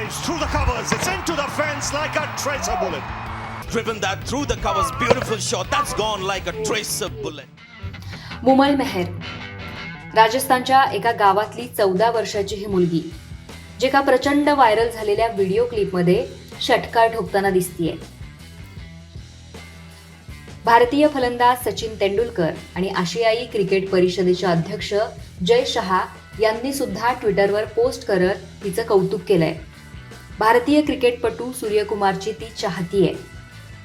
drives through the covers. It's into the fence like a tracer bullet. Driven that through the covers, beautiful shot. That's gone like a tracer bullet. Mumal Mehar राजस्थानच्या एका गावातली 14 वर्षाची ही मुलगी जे का प्रचंड viral झालेल्या व्हिडिओ क्लिपमध्ये षटकार ठोकताना दिसतीये. भारतीय फलंदाज सचिन तेंडुलकर आणि आशियाई क्रिकेट परिषदेचे अध्यक्ष जय शहा यांनी सुद्धा ट्विटरवर पोस्ट करत तिचं कौतुक केलंय. भारतीय क्रिकेटपटू सूर्यकुमारची ती चाहती आहे.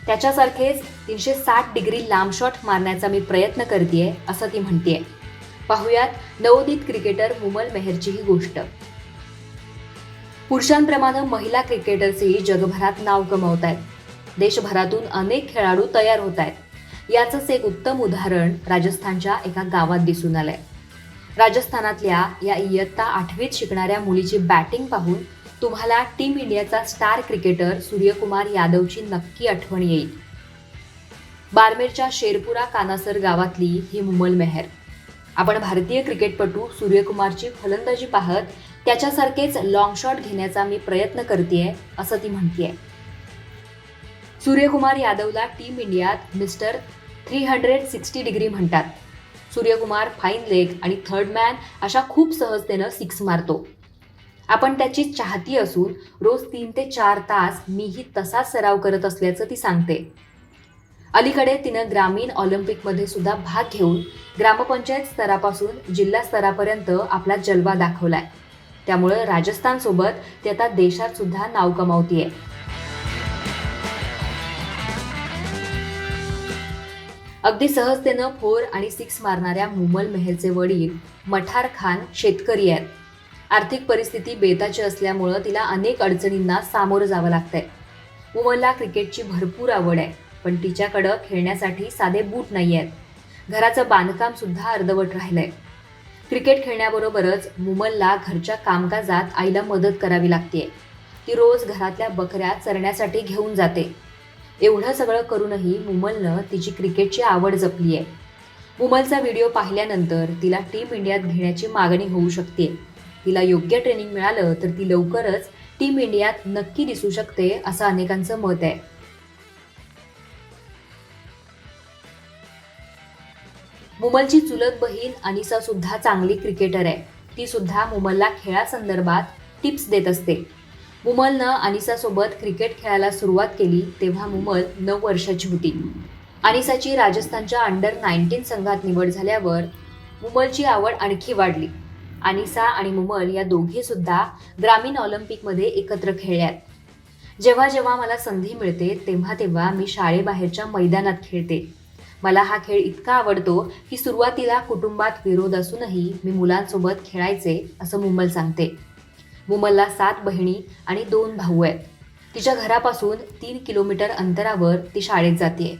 त्याच्यासारखेच 360 डिग्री लांब शॉट मारण्याचा मी प्रयत्न करतेय असं ती म्हणतेय. पाहुयात नवोदित क्रिकेटर मुमल मेहरची ही गोष्ट. पुरुषांप्रमाणे महिला क्रिकेटर्सही जगभरात नाव कमावत आहेत. देशभरातून अनेक खेळाडू तयार होत आहेत. याचंच एक उत्तम उदाहरण राजस्थानच्या एका गावात दिसून आलंय. राजस्थानातल्या या इयत्ता 8वीत शिकणाऱ्या मुलीची बॅटिंग पाहून तुम्हाला टीम इंडियाचा स्टार क्रिकेटर सूर्यकुमार यादवची नक्की आठवण येईल. बारमेरच्या शेरपुरा कानासर गावातली ही मुमल मेहर. आपण भारतीय क्रिकेटपटू सूर्यकुमारची फलंदाजी पाहत त्याच्यासारखेच लॉंग शॉट घेण्याचा मी प्रयत्न करतेय असं ती म्हणतेय. सूर्यकुमार यादवला टीम इंडियात मिस्टर 360 डिग्री म्हणतात. सूर्यकुमार फाईन लेग आणि थर्ड मॅन अशा खूप सहजतेनं सिक्स मारतो. आपण त्याची चाहती असून रोज 3 ते 4 तास मीही तसाच सराव करत असल्याचं ती सांगते. अलीकडे तिनं ग्रामीण ऑलिम्पिकमध्ये सुद्धा भाग घेऊन ग्रामपंचायत स्तरापासून जिल्हा स्तरापर्यंत आपला जलवा दाखवलाय. त्यामुळं राजस्थानसोबत ती आता देशात सुद्धा नाव कमावतीये. अगदी सहजतेनं 4 आणि 6 मारणाऱ्या मुमल मेहरचे वडील मठार खान शेतकरी आहेत. आर्थिक परिस्थिती बेताची असल्यामुळं तिला अनेक अडचणींना सामोरं जावं लागतंय. मुमलला क्रिकेटची भरपूर आवड आहे, पण तिच्याकडं खेळण्यासाठी साधे बूट नाही आहेत. घराचं बांधकाम सुद्धा अर्धवट राहिलंय. क्रिकेट खेळण्याबरोबरच मुमलला घरच्या कामकाजात आईला मदत करावी लागतेय. ती रोज घरातल्या बकऱ्या चरण्यासाठी घेऊन जाते. एवढं सगळं करूनही मुमलनं तिची क्रिकेटची आवड जपली आहे. मुमलचा व्हिडिओ पाहिल्यानंतर तिला टीम इंडियात घेण्याची मागणी होऊ शकते. तिला योग्य ट्रेनिंग मिळालं तर ती लवकरच टीम इंडियात नक्की दिसू शकते असं अनेकांचं मत आहे. मुमलची चुलत बहीण अनिसा सुद्धा चांगली क्रिकेटर आहे. ती सुद्धा मुमलला खेळासंदर्भात टिप्स देत असते. मुमलनं अनिसासोबत क्रिकेट खेळायला सुरुवात केली तेव्हा मुमल 9 वर्षाची होती. अनिसाची राजस्थानच्या अंडर 19 संघात निवड झाल्यावर मुमलची आवड आणखी वाढली. अनिसा आणि मुमल या दोघी सुद्धा ग्रामीण ऑलिम्पिकमध्ये एकत्र खेळल्यात. जेव्हा जेव्हा मला संधी मिळते तेव्हा तेव्हा मी शाळेबाहेरच्या मैदानात खेळते. मला हा खेळ इतका आवडतो की सुरुवातीला कुटुंबात विरोध असूनही मी मुलांसोबत खेळायचे असं मुमल सांगते. मुमलला 7 बहिणी आणि 2 भाऊ आहेत. तिच्या घरापासून 3 किलोमीटर अंतरावर ती शाळेत जाते.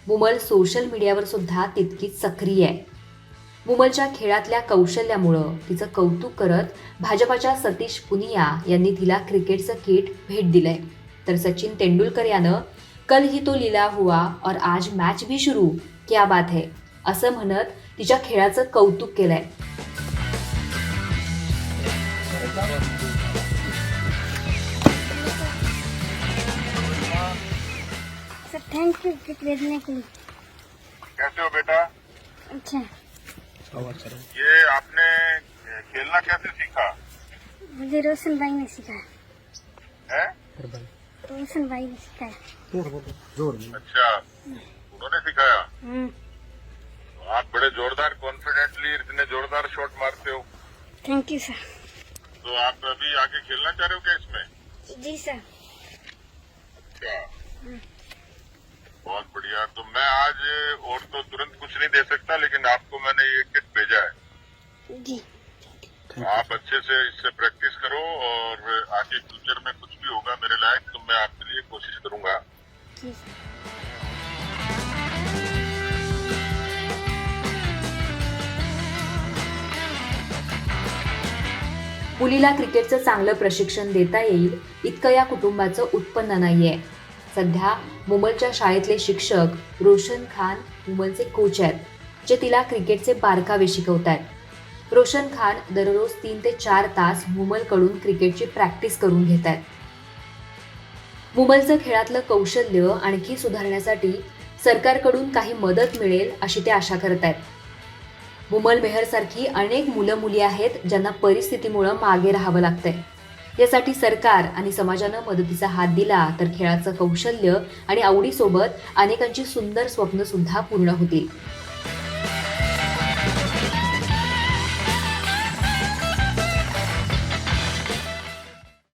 मुमल सोशल मीडियावर सुद्धा तितकीच सक्रिय आहे. मुमलच्या खेळातल्या कौशल्यामुळं तिचं कौतुक करत भाजपाच्या सतीश पुनिया यांनी तिला क्रिकेटचं किट भेट दिलंय. तर सचिन तेंडुलकर यानं कल ही तो लीला हुआ और आज मॅच भी शुरू, क्या बात है असं म्हणत तिच्या खेळाचं कौतुक केलंय. सर थैंक यू किट भेजने के लिए. कैसे हो बेटा? अच्छा. ये आपने खेलना कैसे सीखा मुझे रोशन भाई ने सिखाया. है? रोशन भाई ने सिखाया. अच्छा, उन्होंने सिखाया. आप बड़े जोरदार कॉन्फिडेंटली इतने जोरदार शॉट मारते हो. Thank you sir. तो आप अभी आगे खेलना चाह रहे हो क्या इसमें? जी सर. अच्छा, बहुत बढ़िया. तो मैं आज और तो तुरंत कुछ नहीं दे सकता, लेकिन आपको मैंने ये किट भेजा है. जी. आप अच्छे से इससे प्रैक्टिस करो और आगे फ्यूचर में कुछ भी होगा मेरे लायक तो मैं आपके लिए कोशिश करूंगा. जी सर. मुलीला क्रिकेटचं चांगलं प्रशिक्षण देता येईल इतकं या कुटुंबाचं उत्पन्न नाहीये. सध्या मुमलच्या शाळेतले शिक्षक रोशन खान मुमलचे कोच आहेत, जे तिला क्रिकेटचे बारकावे शिकवत आहेत. रोशन खान दररोज 3 ते 4 तास मुमलकडून क्रिकेटची प्रॅक्टिस करून घेत आहेत. मुमलचं खेळातलं कौशल्य आणखी सुधारण्यासाठी सरकारकडून काही मदत मिळेल अशी ते आशा करत आहेत. मुमल मेहरसारखी अनेक मुलं मुली आहेत ज्यांना परिस्थितीमुळं मागे राहावं लागतंय. यासाठी सरकार आणि समाजानं मदतीचा हात दिला तर खेळाचं कौशल्य आणि आवडीसोबत अनेकांची सुंदर स्वप्न सुद्धा पूर्ण होतील.